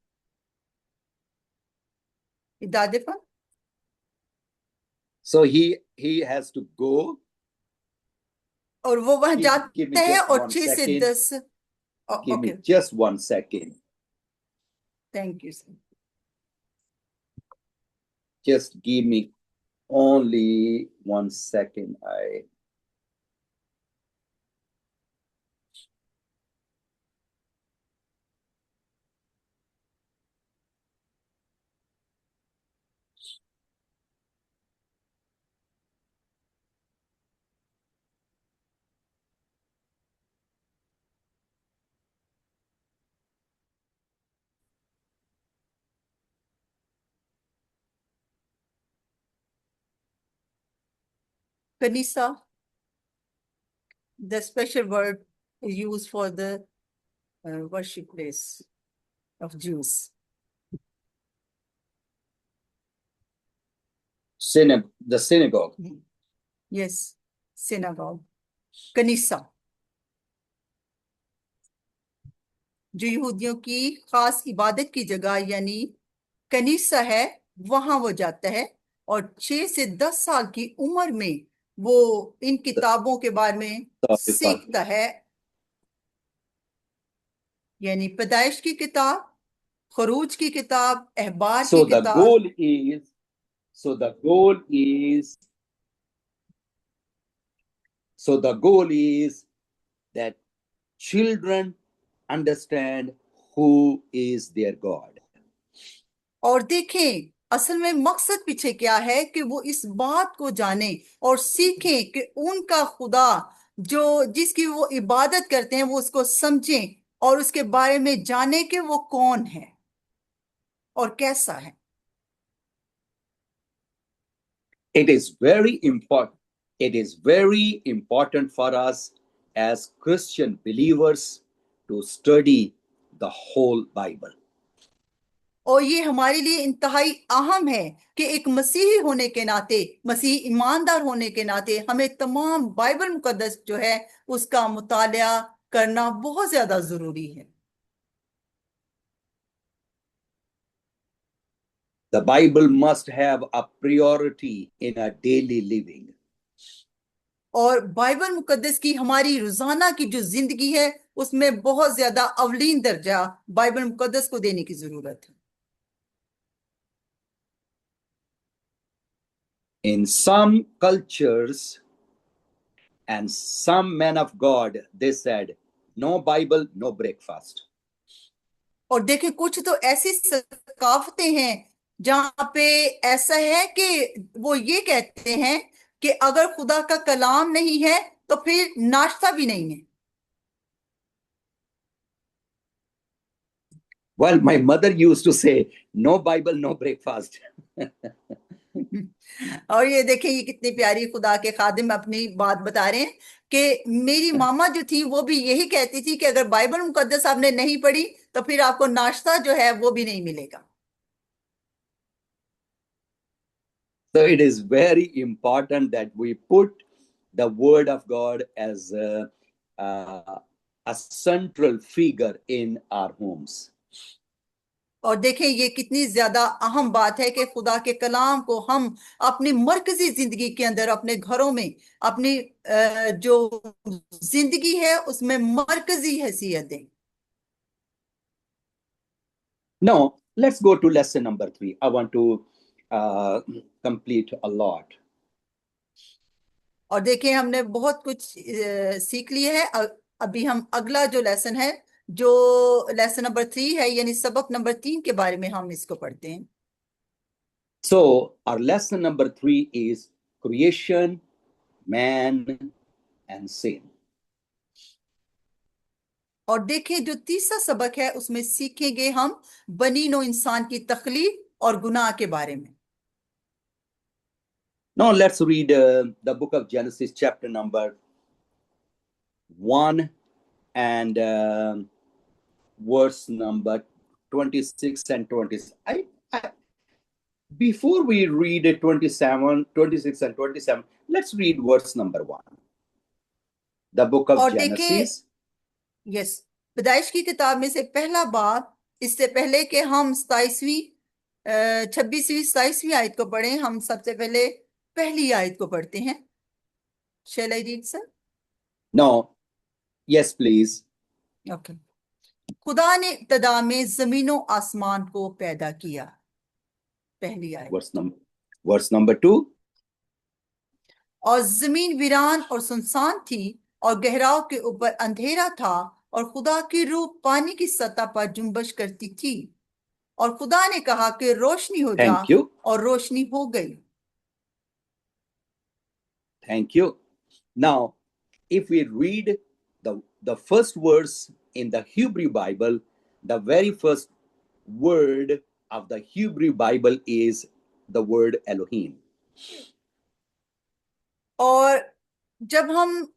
इदादफन। So he has to go. और वो वहां Give जाता me है just और one 6 से second. 10। Give okay, me just 1 second. Thank you sir. Just give me only 1 second. कनीसा, the special word is used for the worship place of Jews. The synagogue. Yes, synagogue, कनीसा, जो यहूदियों की खास इबादत की जगह यानी कनीसा है, वहां वो जाता है और 6 से 10 साल की उम्र में वो इन किताबों के बारे में सीखता है। यानी पैदाइश की किताब, खरूज की किताब, अहबार की So the किताब। goal is, so the goal is, so the goal is that children understand who is their God. और देखें असल में मकसद पीछे क्या है कि वो इस बात को जाने और सीखें कि उनका खुदा जो जिसकी वो इबादत करते हैं वो उसको समझें और उसके बारे में जाने कि वो कौन है और कैसा है। It is very important. It is very important for us as Christian believers to study the whole Bible. और ये हमारे लिए इंतहाई अहम है कि एक मसीही होने के नाते, मसीही ईमानदार होने के नाते हमें तमाम बाइबल मुकद्दस जो है उसका मुतालिया करना बहुत ज्यादा जरूरी है। The Bible must have a priority in our daily living. और बाइबल मुकद्दस की हमारी रोजाना की जो जिंदगी है उसमें बहुत ज्यादा अवलीन दर्जा बाइबल मुकद्दस को देने की जरूरत है। In some cultures and some men of God, they said, no Bible, no breakfast. और देखें, कुछ तो ऐसी सकाफतें हैं जहां पे ऐसा है कि वो ये कहते हैं कि अगर खुदा का कलाम नहीं है तो फिर नाश्ता भी नहीं है। Well, my mother used to say, no Bible, no breakfast. और ये देखें, ये कितनी प्यारी खुदा के खादिम अपनी बात बता रहे हैं कि मेरी मामा जो थी वो भी यही कहती थी कि अगर बाइबल मुकद्दस आपने नहीं पढ़ी तो फिर आपको नाश्ता जो है वो भी नहीं मिलेगा। So it is very important that we put the Word of God as a central figure in our homes. और देखें, ये कितनी ज्यादा अहम बात है कि खुदा के कलाम को हम अपनी मरकजी जिंदगी के अंदर, अपने घरों में, अपनी जो जिंदगी है उसमें मरकजी हैसियत दें। Now, let's go to lesson number 3. I want to complete a lot. और देखें, हमने बहुत कुछ सीख लिया है। अभी हम अगला जो लेसन है, जो लेसन नंबर 3 है, यानी सबक नंबर 3 के बारे में हम इसको पढ़ते हैं। So, our lesson number 3 is creation, man, and sin. और देखें, जो तीसरा सबक है उसमें सीखेंगे हम बनी नो इंसान की तख्लीक और गुनाह के बारे में। Now, let's read the book of Genesis, chapter number 1 and verse number 26 and 27. Before we read 26 and 27, let's read verse number 1. The book of और Genesis. यस, पैदाइश की किताब में से पहला बाब। इससे पहले कि हम 26वीं आयत को पढ़ें, हम सबसे पहले पहली आयत को पढ़ते हैं। Shall I read, sir? No. Yes, please. Okay. खुदा ने इब्तिदा में जमीनों आसमान को पैदा किया। पहली आयत। Verse number 2. और जमीन वीरान और सुनसान थी और गहराव के ऊपर अंधेरा था और खुदा की रूह पानी की सतह पर जुम्बश करती थी और खुदा ने कहा कि रोशनी हो जा, Thank you. और रोशनी हो गई। Thank you. Now, if we read the first verse in the Hebrew Bible, the very first word of the Hebrew Bible is the word Elohim. और जब हम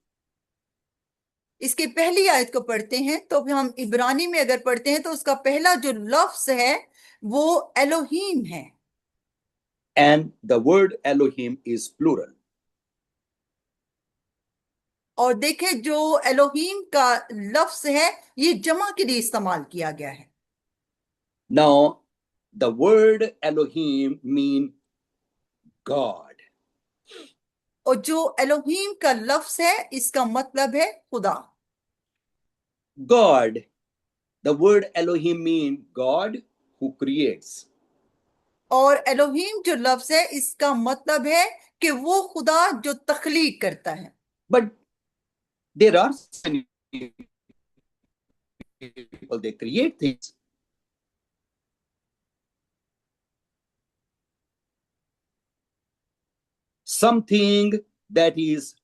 इसके पहली आयत को पढ़ते हैं तो हम इब्रानी में अगर पढ़ते हैं तो उसका पहला जो लफ्ज है वो एलोहीम है। And the word Elohim is plural. और देखें, जो एलोहीम का लफ्ज है ये जमा के लिए इस्तेमाल किया गया है। Now, the word Elohim means God. और जो एलोहीम का लफ्ज है इसका मतलब है खुदा। God. The word Elohim means God who creates. और एलोहीम जो लफ्ज है इसका मतलब है कि वो खुदा जो तख्लीक करता है। But there are many people, they create things. Something that is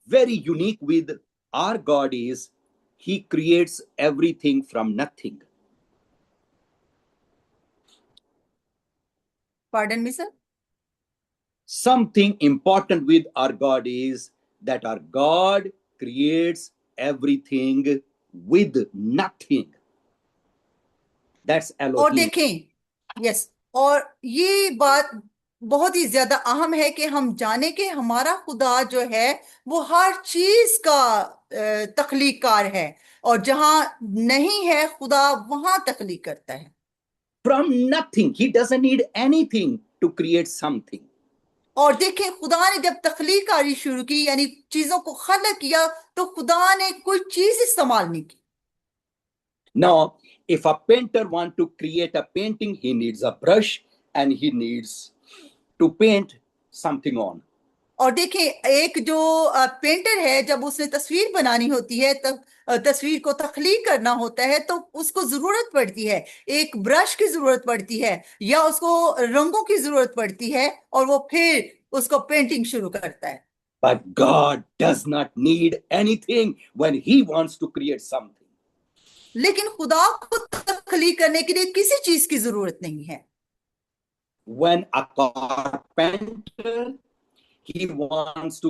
very unique with our God is He creates everything from nothing. Pardon me, sir? Something important with our God is that our God creates everything with nothing. That's और Elohim. देखें, yes, और ये बात बहुत ही ज्यादा अहम है कि हम जाने कि हमारा खुदा जो है वो हर चीज का तख्लीकार है, और जहां नहीं है खुदा वहां तख्लीक करता है। From nothing. He doesn't need anything to create something. और देखें, खुदा ने जब तख्लीकारी शुरू की, यानी चीजों को खलक किया, तो खुदा ने कोई चीज इस्तेमाल नहीं की। Now, if a painter wants to create a painting, he needs a brush and he needs to paint something on. और देखें, एक जो पेंटर है, जब उसने तस्वीर बनानी होती है, तब तस्वीर को तख्लीक करना होता है, तो उसको जरूरत पड़ती है, एक ब्रश की जरूरत पड़ती है, या उसको रंगों की जरूरत पड़ती है, और वो फिर उसको पेंटिंग शुरू करता है। But God does not need anything when he wants to create something. लेकिन खुदा को तख्लीक करने के लिए किसी चीज की जरूरत नहीं है। When a carpenter, he wants to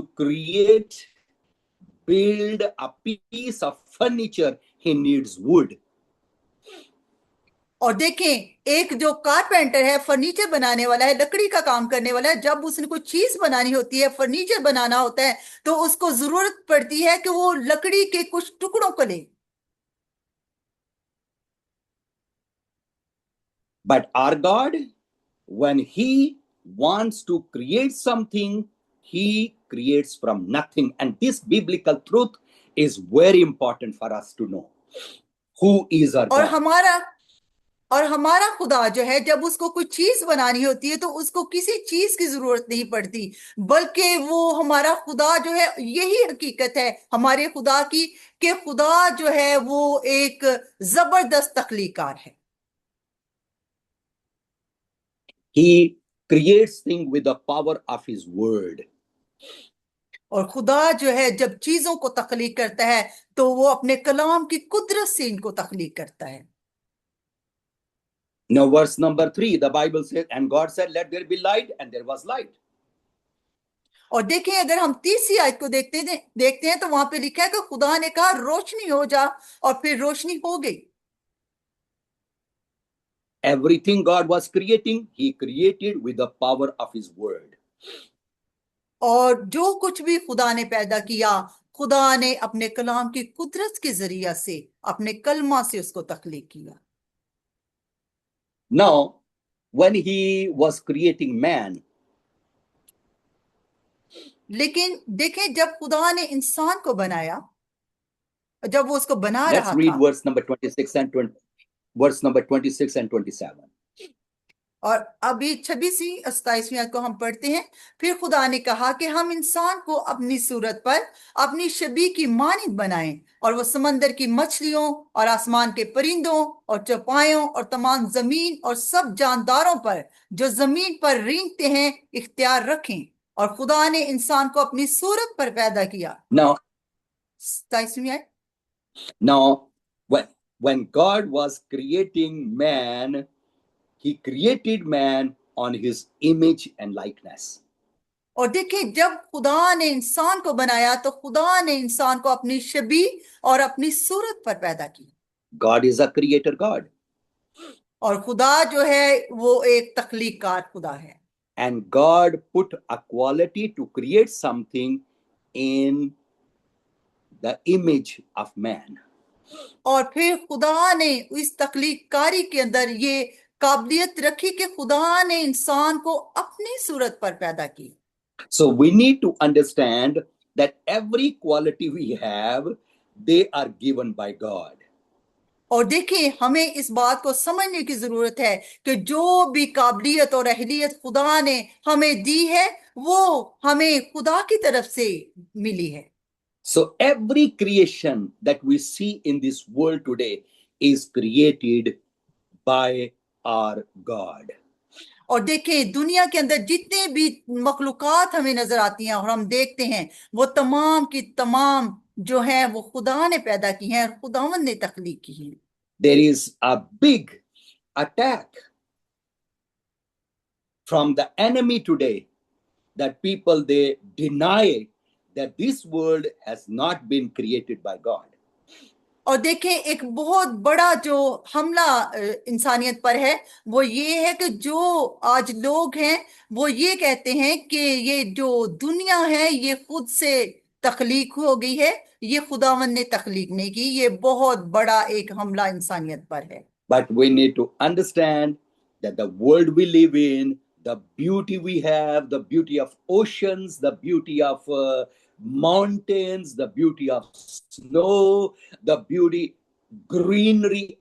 build a piece of furniture, he needs wood. और देखें, एक जो कारपेंटर है, फर्नीचर बनाने वाला है, लकड़ी का काम करने वाला है, जब उसने कोई चीज बनानी होती है, फर्नीचर बनाना होता है, तो उसको जरूरत पड़ती है कि वो लकड़ी के कुछ टुकड़ों को ले। But our God, when he wants to create something, he creates from nothing. And this biblical truth is very important for us to know. Who is our और God? हमारा खुदा जो है, जब उसको कोई चीज बनानी होती है, तो उसको किसी चीज की जरूरत नहीं पड़ती, बल्कि वो हमारा खुदा जो है, यही हकीकत है हमारे खुदा की, कि खुदा जो है वो एक जबरदस्त तख्लीकार है। He creates things with the power of his word. और खुदा जो है जब चीजों को तख्लीक करता है, तो वो अपने कलाम की कुदरत से इनको तख्लीक करता है। Now, verse number 3, the Bible says, and God said, let there be light, and there was light. और देखें, अगर हम तीसरी आयत को देखते हैं, तो वहां पे लिखा है कि खुदा ने कहा रोशनी हो जा, और फिर रोशनी हो गई। Everything God was creating, he created with the power of his word. और जो कुछ भी खुदा ने पैदा किया, खुदा ने अपने कलाम की कुदरत के जरिया से, अपने कलमा से उसको तख्लीक किया। Now, when he was creating man, लेकिन देखें, जब खुदा ने इंसान को बनाया, जब वो उसको बना let's रहा read था, verse number 26 and 20, verse number 26 and 27. और अभी 26वीं और 27वीं आयत को हम पढ़ते हैं। फिर खुदा ने कहा कि हम इंसान को अपनी सूरत पर, अपनी शबीह की मानिंद बनाएं, और वो समंदर की मछलियों और आसमान के परिंदों और चौपायों और तमाम जमीन और सब जानदारों पर जो जमीन पर रेंगते हैं इख्तियार रखें। और खुदा ने इंसान को अपनी सूरत पर पैदा किया। Now, 27वीं आयत। now, when God was creating man, he created man on his image and likeness. और देखिए, जब खुदा ने इंसान को बनाया, तो खुदा ने इंसान को अपनी शबीह और अपनी सूरत पर पैदा किया। God is a creator God. और खुदा जो है वो एक तख्लीकार खुदा है। And God put a quality to create something in the image of man. और फिर खुदा ने इस तख्लीकारी के अंदर ये काबिलियत रखी कि खुदा ने इंसान को अपनी सूरत पर पैदा की। So we need to understand that every quality we have, they are given by God. और देखिए, हमें इस बात को समझने की जरूरत है कि जो भी काबिलियत और अहलियत खुदा ने हमें दी है, वो हमें खुदा की तरफ से मिली है। So every creation that we see in this world today is created by our God. और देखें, दुनिया के अंदर जितने भी मखलूकात हमें नजर आती हैं और हम देखते हैं, वो तमाम की तमाम जो है वो खुदा ने पैदा की हैं, खुदावंद ने तख्लीक की हैं। There is a big attack from the enemy today that people, they deny that this world has not been created by God. और देखें, एक बहुत बड़ा जो हमला इंसानियत पर है वो ये है कि जो आज लोग हैं वो ये कहते हैं कि ये जो दुनिया है ये खुद से तख्लीक हो गई है, ये खुदावन ने तख्लीक नहीं की। ये बहुत बड़ा एक हमला इंसानियत पर है। But we need to understand that the world we live in, the beauty we have, the beauty of oceans, the beauty of mountains, the beauty of snow, the beauty, greenery,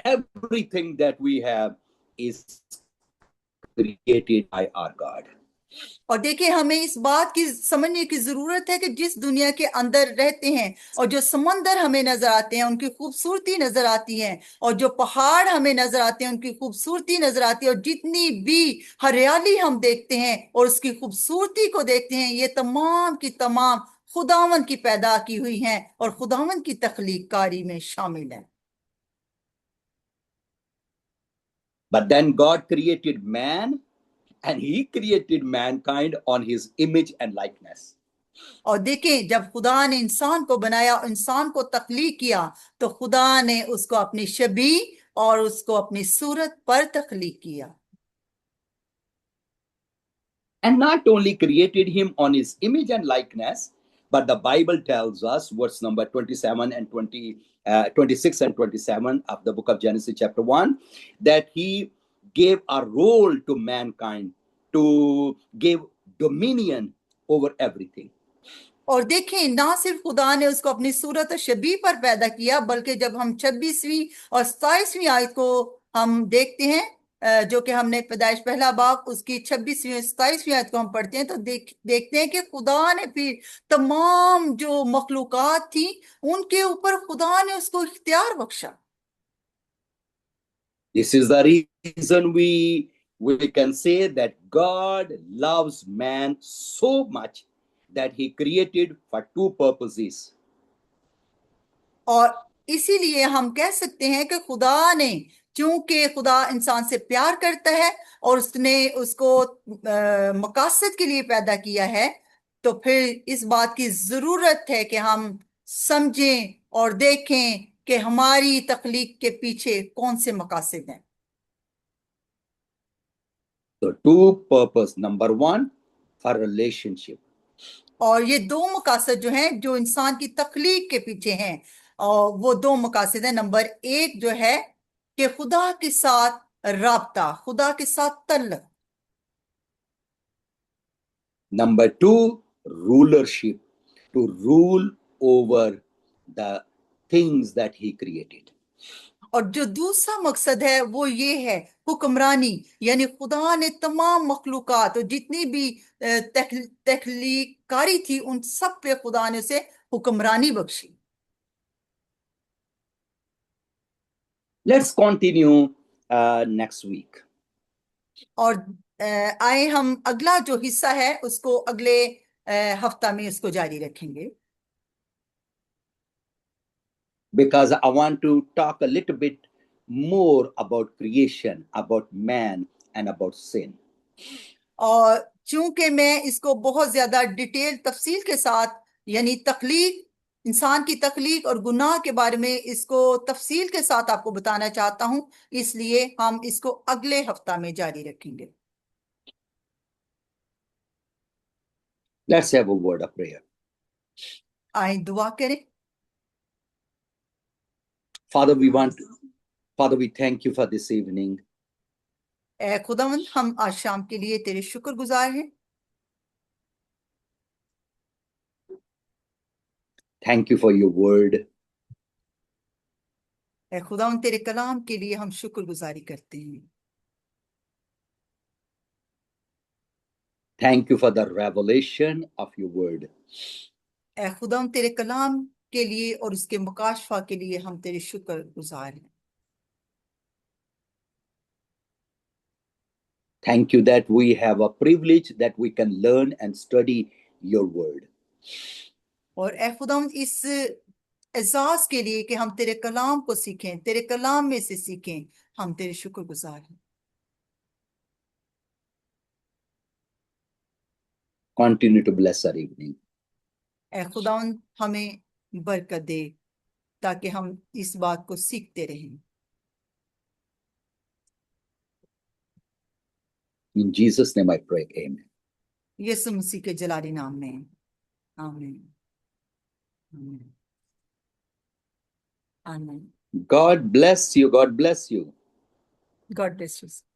everything that we have is created by our God. और देखिए, हमें इस बात की समझने की जरूरत है कि जिस दुनिया के अंदर रहते हैं और जो समंदर हमें नजर आते हैं उनकी खूबसूरती नजर आती है, और जो पहाड़ हमें नजर आते हैं उनकी खूबसूरती नजर आती है, और जितनी भी हरियाली हम देखते हैं और उसकी खूबसूरती को देखते हैं, ये तमाम की तमाम खुदावन की पैदा की हुई हैं और खुदावन की तख्लीक कारी में शामिल है। But then God created man, and he created mankind on his image and likeness. और देखें, जब खुदा ने इंसान को बनाया, इंसान को तख्लीक किया, तो खुदा ने उसको अपनी शबी और उसको अपनी सूरत पर तख्लीक किया। And not only created him on his image and likeness, but the Bible tells us, verse number 27 and 26 and 27 of the book of Genesis chapter 1, that he gave a role to mankind to give dominion over everything. और देखें, ना सिर्फ खुदा ने उसको अपनी सूरत और शबीह पर पैदा किया, बल्कि जब हम 26वीं और 27वीं आयत को हम देखते हैं, जो कि हमने पैदाइश पहला बाब उसकी 26वीं और 27वीं आयत को हम पढ़ते हैं, तो देखते हैं कि खुदा ने फिर तमाम जो मखलूकात थी उनके ऊपर खुदा ने उसको इख्तियार बख्शा। This is the reason we can say that God loves man so much that he created for two purposes. और इसीलिए हम कह सकते हैं कि खुदा ने, क्योंकि खुदा इंसान से प्यार करता है और उसने उसको मकासद के लिए पैदा किया है, तो फिर इस बात की जरूरत है कि हम समझें और देखें कि हमारी तख्लीक के पीछे कौन से मकासद हैं। So two purpose. Number one, for relationship. और ये दो मकासद जो हैं जो इंसान की तख्लीक के पीछे हैं, और वो दो मकासद हैं। नंबर एक जो है कि खुदा के साथ राब्ता, खुदा के साथ तल्लुक। Number two, rulership, to rule over the things that he created. और जो दूसरा मकसद है वो ये है हुक्मरानी, यानी खुदा ने तमाम मखलूकात और जितनी भी तख्लीकारी थी उन सब पे खुदा ने उसे हुक्मरानी Bakshi. Let's continue next week. और आए हम अगला जो हिस्सा है उसको अगले हफ्ता में इसको जारी रखेंगे, because I want to talk a little bit more about creation, about man, and about sin. और चूंकि मैं इसको बहुत ज्यादा डिटेल तफसील के साथ, यानी तख्लीक, इंसान की तख्लीक और गुनाह के बारे में इसको तफसील के साथ आपको बताना चाहता हूं, इसलिए हम इसको अगले हफ्ता में जारी रखेंगे। Let's have a word of prayer. आए दुआ करें। Father, we thank you for this evening. ए खुदावंद, हम आज शाम के लिए तेरे शुक्रगुजार हैं। Thank you for your word. ए खुदावंद, तेरे कलाम के लिए हम शुक्रगुजारी करते हैं। Thank you for the revelation of your word. ए खुदावंद, तेरे कलाम के लिए और उसके मुकाशफा के लिए हम तेरे शुक्रगुजार हैं। Thank you that we have a privilege that we can learn and study your word. और ए खुदावंद, इस एजाज के लिए कि हम तेरे कलाम को सीखें, तेरे कलाम में से सीखें, हम तेरे शुक्रगुजार हैं। Continue to bless our evening. ऐ खुदावन हमें बरकत दे ताकि हम इस बात को सीखते रहें। In Jesus' name I pray. Amen. यीशु मसीह के जलाली नाम में आमीन। आमीन। आमीन। God bless you. God bless you. God bless you.